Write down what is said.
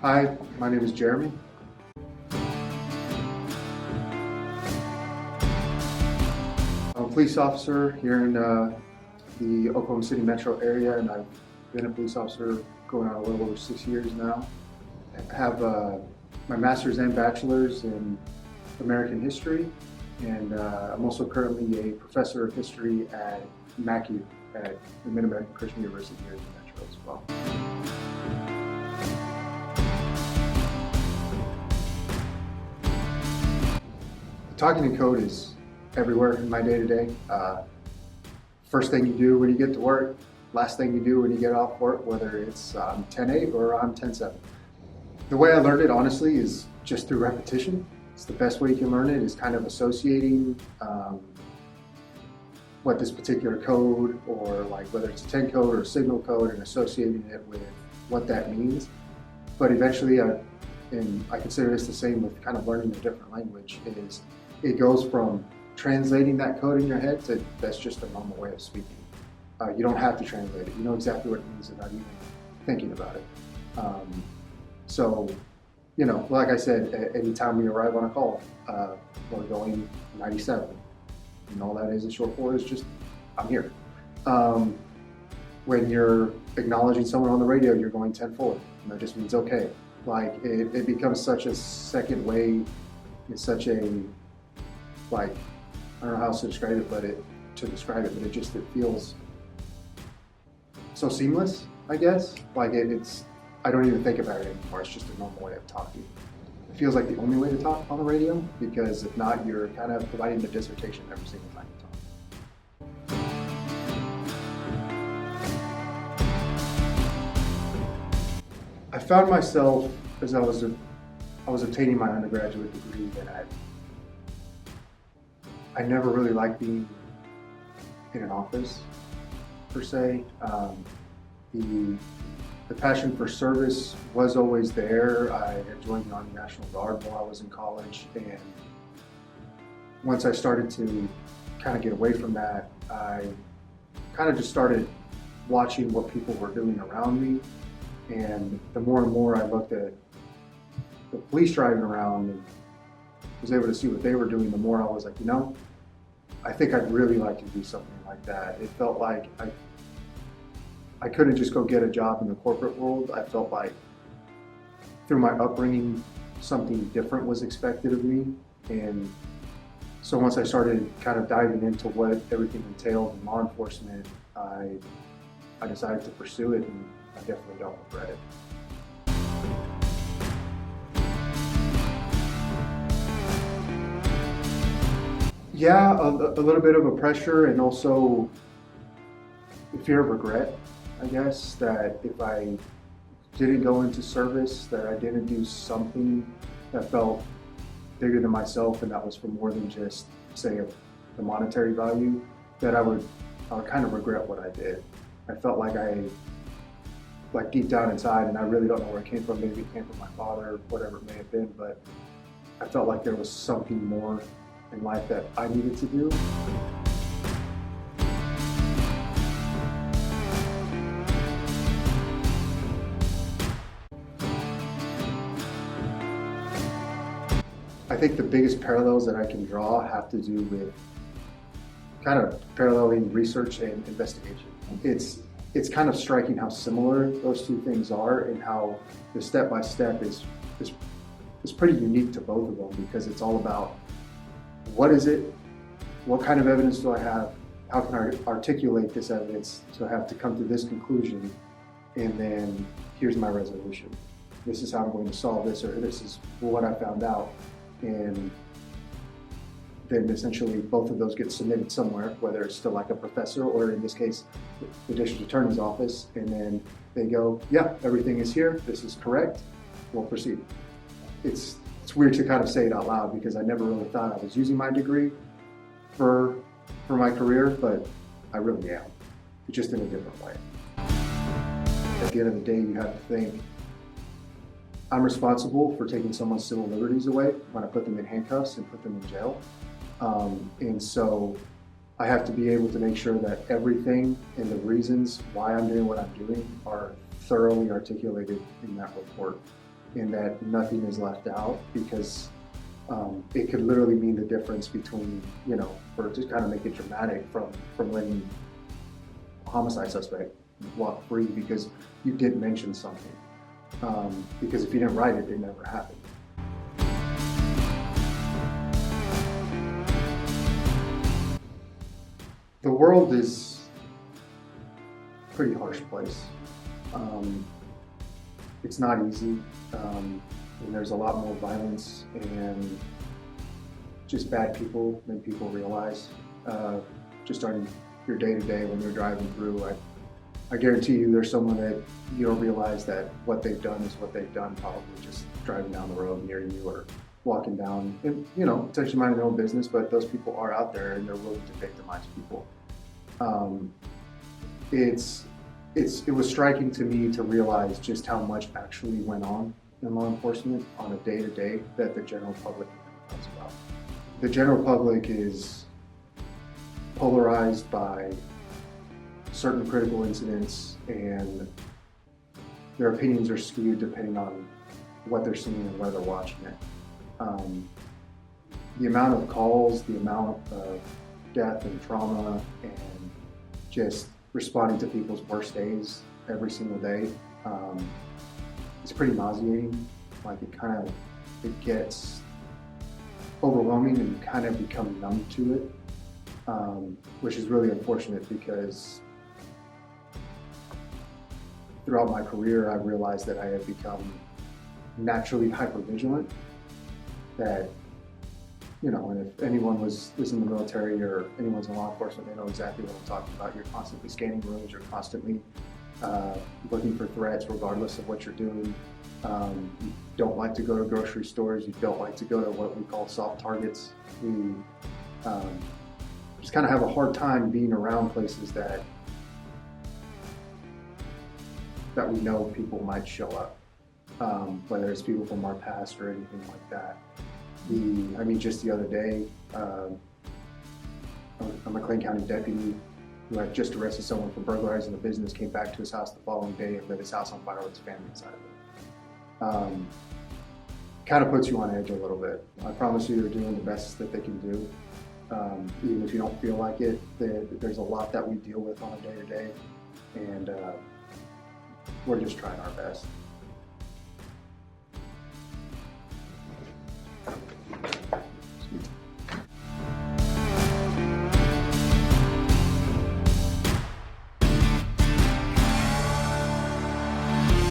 Hi, my name is Jeremy. I'm a police officer here in the Oklahoma City metro area, and I've been a police officer going on a little over 6 years now. I have my master's and bachelor's in American history, and I'm also currently a professor of history at Mackey at the Mid-American Christian University here in the metro as well. Talking in code is everywhere in my day-to-day. First thing you do when you get to work, last thing you do when you get off work, whether it's 10-8 or I'm 10-7. The way I learned it, honestly, is just through repetition. It's the best way you can learn it, is kind of associating what this particular code, or like whether it's a 10 code or a signal code, and associating it with what that means. But eventually, and I consider this the same with kind of learning a different language, is it goes from translating that code in your head to that's just a normal way of speaking. You don't have to translate it. You know exactly what it means without even thinking about it. So, you know, like I said, anytime we arrive on a call, we're going 97. And all that is in short for is just, I'm here. When you're acknowledging someone on the radio, you're going 10-4. And that just means okay. Like, it becomes such a second way, it's such a, like, I don't know how else to describe it, but it feels so seamless, I guess. Like it's, I don't even think about it anymore. It's just a normal way of talking. It feels like the only way to talk on the radio, because if not, you're kind of providing the dissertation every single time you talk. I found myself, as I was obtaining my undergraduate degree, that I never really liked being in an office, per se. The passion for service was always there. I had joined the Army National Guard while I was in college, and once I started to kind of get away from that, I kind of just started watching what people were doing around me, and the more and more I looked at the police driving around and was able to see what they were doing, the more I was like, you know, I think I'd really like to do something like that. It felt like I couldn't just go get a job in the corporate world. I felt like through my upbringing, something different was expected of me. And so once I started kind of diving into what everything entailed in law enforcement, I decided to pursue it, and I definitely don't regret it. Yeah, a little bit of a pressure, and also the fear of regret, I guess, that if I didn't go into service, that I didn't do something that felt bigger than myself, and that was for more than just, say, the monetary value, that I would kind of regret what I did. I felt like deep down inside, and I really don't know where it came from, maybe it came from my father, whatever it may have been, but I felt like there was something more in life that I needed to do. I think the biggest parallels that I can draw have to do with kind of paralleling research and investigation. It's kind of striking how similar those two things are, and how the step-by-step is pretty unique to both of them, because it's all about what is it, what kind of evidence do I have, how can I articulate this evidence to come to this conclusion, and then here's my resolution. This is how I'm going to solve this, or this is what I found out. And then essentially both of those get submitted somewhere, whether it's to like a professor, or in this case, the district attorney's office, and then they go, yeah, everything is here, this is correct, we'll proceed. It's weird to kind of say it out loud, because I never really thought I was using my degree for my career, but I really am, just in a different way. At the end of the day, you have to think, I'm responsible for taking someone's civil liberties away when I put them in handcuffs and put them in jail. And so I have to be able to make sure that everything and the reasons why I'm doing what I'm doing are thoroughly articulated in that report. in that nothing is left out, because it could literally mean the difference between, or to kind of make it dramatic, from letting a homicide suspect walk free because you did mention something. Because if you didn't write it, it never happened. The world is a pretty harsh place. It's not easy, and there's a lot more violence and just bad people than people realize. Just on your day-to-day when you're driving through, I guarantee you there's someone that you don't realize that what they've done is what they've done, probably just driving down the road near you or walking down, and potentially minding their own business, but those people are out there and they're willing to victimize people. It was striking to me to realize just how much actually went on in law enforcement on a day-to-day that the general public never knows about. The general public is polarized by certain critical incidents, and their opinions are skewed depending on what they're seeing and where they're watching it. The amount of calls, the amount of death and trauma, and just responding to people's worst days every single day, it's pretty nauseating. Like it gets overwhelming and you kind of become numb to it, which is really unfortunate because throughout my career, I realized that I had become naturally hypervigilant. That, and if anyone is in the military or anyone's in law enforcement, they know exactly what I'm talking about. You're constantly scanning rooms, you're constantly looking for threats regardless of what you're doing. You don't like to go to grocery stores, you don't like to go to what we call soft targets. We just kind of have a hard time being around places that we know people might show up, whether it's people from our past or anything like that. Just the other day, a McLean County deputy who had just arrested someone for burglarizing a business came back to his house the following day and lit his house on fire with his family inside of it. Kind of puts you on edge a little bit. I promise you they're doing the best that they can do. Even if you don't feel like it, there's a lot that we deal with on a day-to-day, and we're just trying our best.